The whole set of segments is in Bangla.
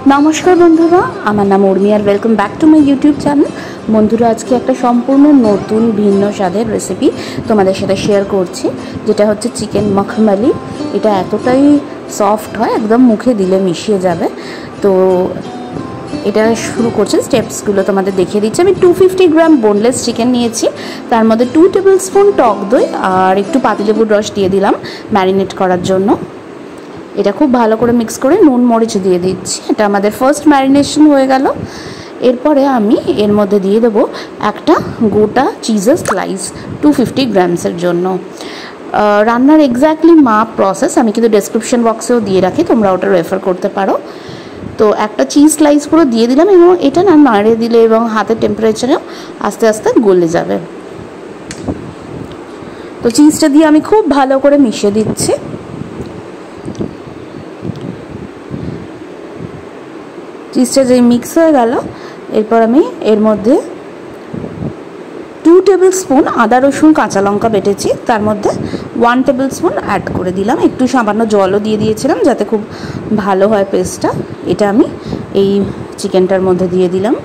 নমস্কার বন্ধুরা, আমার নাম উর্মি আর welcome back to my YouTube channel. বন্ধুরা, আজকে একটা সম্পূর্ণ নতুন ভিন্ন স্বাদের রেসিপি তোমাদের সাথে শেয়ার করছি, যেটা হচ্ছে চিকেন মখমালি। এটা এতটাই সফট হয়, একদম মুখে দিলে মিশিয়ে যাবে। তো এটা শুরু করছি, স্টেপসগুলো তোমাদের দেখিয়ে দিচ্ছি। আমি 250 গ্রাম বোনলেস চিকেন নিয়েছি, তার মধ্যে 2 টেবিল স্পুন টক দই আর একটু পাতিলেবুর রস দিয়ে দিলাম ম্যারিনেট করার জন্য। এটা খুব ভালো করে মিক্স করে নুন মরিচ দিয়ে দিচ্ছি। এটা আমাদের ফার্স্ট ম্যারিনেশন হয়ে গেল। এরপরে আমি এর মধ্যে দিয়ে দেবো একটা গোটা চিজের স্লাইস 250 গ্রামসের জন্য। রান্নার এক্স্যাক্টলি মাপ প্রসেস আমি কিন্তু ডেসক্রিপশন বক্সেও দিয়ে রাখি, তোমরা ওটা রেফার করতে পারো। তো একটা চিজ স্লাইস পুরো দিয়ে দিলাম এবং এটা না নাড়িয়ে দিলে এবং হাতের টেম্পারেচারেও আস্তে আস্তে গলে যাবে। তো চিজটা দিয়ে আমি খুব ভালো করে মিশিয়ে দিচ্ছি। চিজটা যেই মিক্স হয়ে গেল, এরপর আমি এর মধ্যে 2 টেবিল স্পুন আদা রসুন কাঁচা লঙ্কা বেটেছি, তার মধ্যে 1 টেবিল স্পুন অ্যাড করে দিলাম। একটু সামান্য জলও দিয়ে দিয়েছিলাম যাতে খুব ভালো হয় পেস্টটা। এটা আমি এই চিকেনটার মধ্যে দিয়ে দিলাম।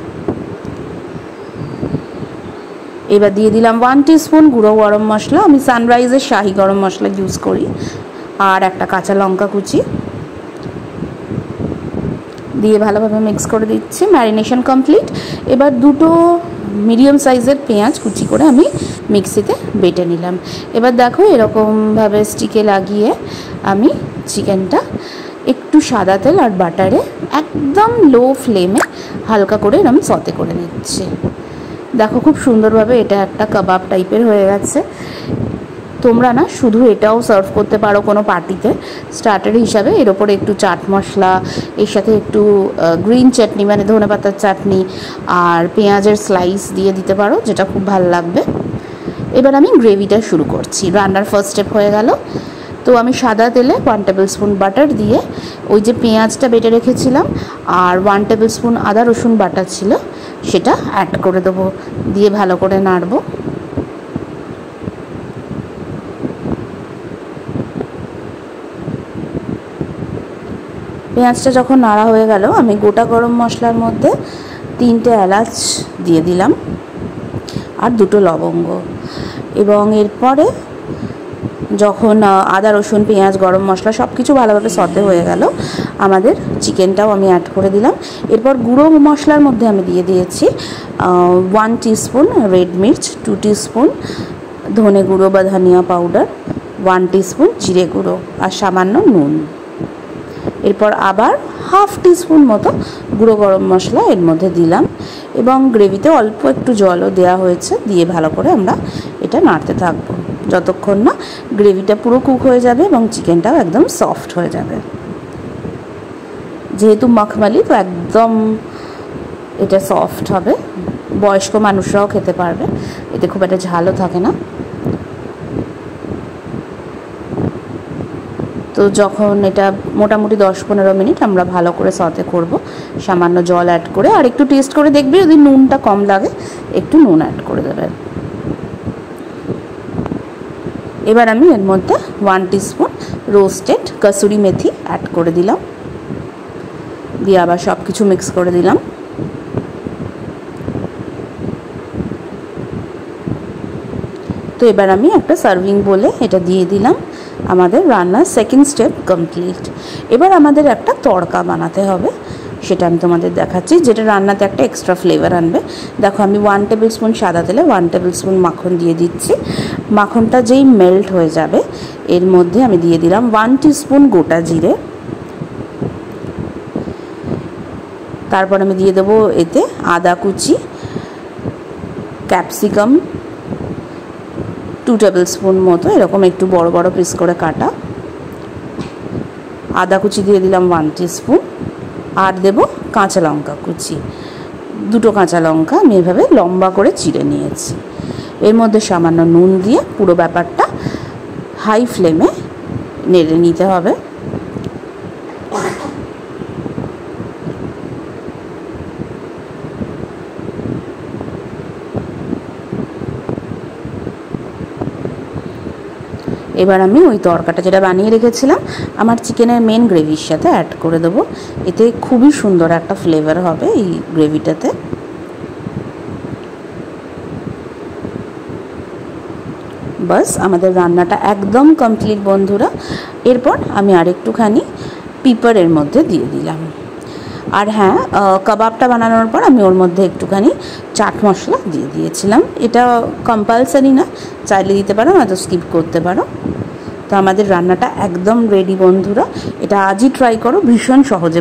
এবার দিয়ে দিলাম 1 টিস্পুন গুঁড়ো গরম মশলা। আমি সানরাইজের শাহি গরম মশলা ইউজ করি। আর একটা কাঁচা লঙ্কা কুচি দিয়ে ভালোভাবে মিক্স করে দিচ্ছি। Marination complete. এবার দুটো মিডিয়াম সাইজের পেঁয়াজ কুচি করে আমি মিক্সিতে বেটে নিলাম। এবার দেখো এরকমভাবে স্টিকে লাগিয়ে আমি চিকেনটা একটু সাদা তেল আর বাটারে একদম লো ফ্লেমে হালকা করে এরকম সতে করে নিচ্ছি। দেখো খুব সুন্দরভাবে এটা একটা কাবাব টাইপের হয়ে গেছে। তোমরা না শুধু এটাও সার্ভ করতে পারো কোনো পার্টিতে স্টার্টার হিসাবে। এর ওপরে একটু চাট মশলা, এর সাথে একটু গ্রিন চাটনি মানে ধনেপাতার চাটনি আর পেঁয়াজের স্লাইস দিয়ে দিতে পারো, যেটা খুব ভালো লাগবে। এবার আমি গ্রেভিটা শুরু করছি। রান্নার ফার্স্ট স্টেপ হয়ে গেল। তো আমি সাদা তেলে 1 টেবিল স্পুন বাটার দিয়ে ওই যে পেঁয়াজটা বেটে রেখেছিলাম আর 1 টেবিল স্পুন আদা রসুন বাটা ছিল সেটা অ্যাড করে দেবো, দিয়ে ভালো করে নাড়বো। পেঁয়াজটা যখন নাড়া হয়ে গেল, আমি গোটা গরম মশলার মধ্যে 3টে এলাচ দিয়ে দিলাম আর 2টো লবঙ্গ। এবং এরপরে যখন আদা রসুন পেঁয়াজ গরম মশলা সব কিছু ভালোভাবে সতে হয়ে গেল, আমাদের চিকেনটাও আমি অ্যাড করে দিলাম। এরপর গুঁড়ো মশলার মধ্যে আমি দিয়ে দিয়েছি 1 টিস্পুন রেড মির্চ, 2 টিস্পুন ধনে গুঁড়ো বা ধনিয়া পাউডার, 1 টিস্পুন জিরে গুঁড়ো আর সামান্য নুন। এরপর আবার 1/2 টিস্পুন মতো গুঁড়ো গরম মশলা এর মধ্যে দিলাম এবং গ্রেভিতে অল্প একটু জলও দেওয়া হয়েছে। দিয়ে ভালো করে আমরা এটা নাড়তে থাকবো যতক্ষণ না গ্রেভিটা পুরো কুক হয়ে যাবে এবং চিকেনটাও একদম সফট হয়ে যাবে। যেহেতু মখমালি তো একদম এটা সফট হবে, বয়স্ক মানুষরাও খেতে পারবে, এতে খুব একটা ঝালও থাকে না। তো যখন এটা মোটামুটি 10-15 মিনিট আমরা ভালো করে সতে করব, সামান্য জল অ্যাড করে আর একটু টেস্ট করে দেখবি, যদি নুনটা কম লাগে একটু নুন অ্যাড করে দেবেন। এবার আমি এর মধ্যে 1 teaspoon roasted kasuri methi add করে দিলাম, দিয়ে আবার সব কিছু মিক্স করে দিলাম। তো এবার আমি একটা সার্ভিং বলে এটা দিয়ে দিলাম। আমাদের রান্নার সেকেন্ড স্টেপ কমপ্লিট। এবার আমাদের একটা তড়কা বানাতে হবে, সেটা আমি তোমাদের দেখাচ্ছি, যেটা রান্নাতে একটা এক্সট্রা ফ্লেভার আনবে। দেখো আমি 1 টেবিল স্পুন সাদা তেলে 1 টেবিল স্পুন মাখন দিয়ে দিচ্ছি। মাখনটা যেই মেল্ট হয়ে যাবে, এর মধ্যে আমি দিয়ে দিলাম 1 টিস্পুন গোটা জিরে। তারপর আমি দিয়ে দেবো এতে আদা কুচি, ক্যাপসিকাম 2 টেবিল স্পুন মতো এরকম একটু বড় বড় পিস করে কাটা, আদা কুচি দিয়ে দিলাম 1 টিস্পুন আর দেব কাঁচা লঙ্কা কুচি, 2টো কাঁচা লঙ্কা আমি এভাবে লম্বা করে চিড়ে নিয়েছি। এর মধ্যে সামান্য নুন দিয়ে পুরো ব্যাপারটা হাই ফ্লেমে নেড়ে নিতে হবে। এবার আমি ওই তরকাটা যেটা বানিয়ে রেখেছিলাম আমার চিকেনের মেন গ্রেভির সাথে অ্যাড করে দেবো। এতে খুবই সুন্দর একটা ফ্লেভার হবে এই গ্রেভিটাতে। বাস আমাদের রান্নাটা একদম কমপ্লিট বন্ধুরা। এরপর আমি আরেকটুখানি পিপার এর মধ্যে দিয়ে দিলাম। আর হ্যাঁ, কাবাবটা বানানোর পর আমি ওর মধ্যে একটুখানি চাট মশলা দিয়ে দিয়েছিলাম। এটা কম্পালসারি না, চাইলে দিতে পারো, নয়তো স্কিপ করতে পারো। তো আমাদের রান্নাটা একদম রেডি বন্ধুরা, এটা আজই ট্রাই করো, ভীষণ সহজে।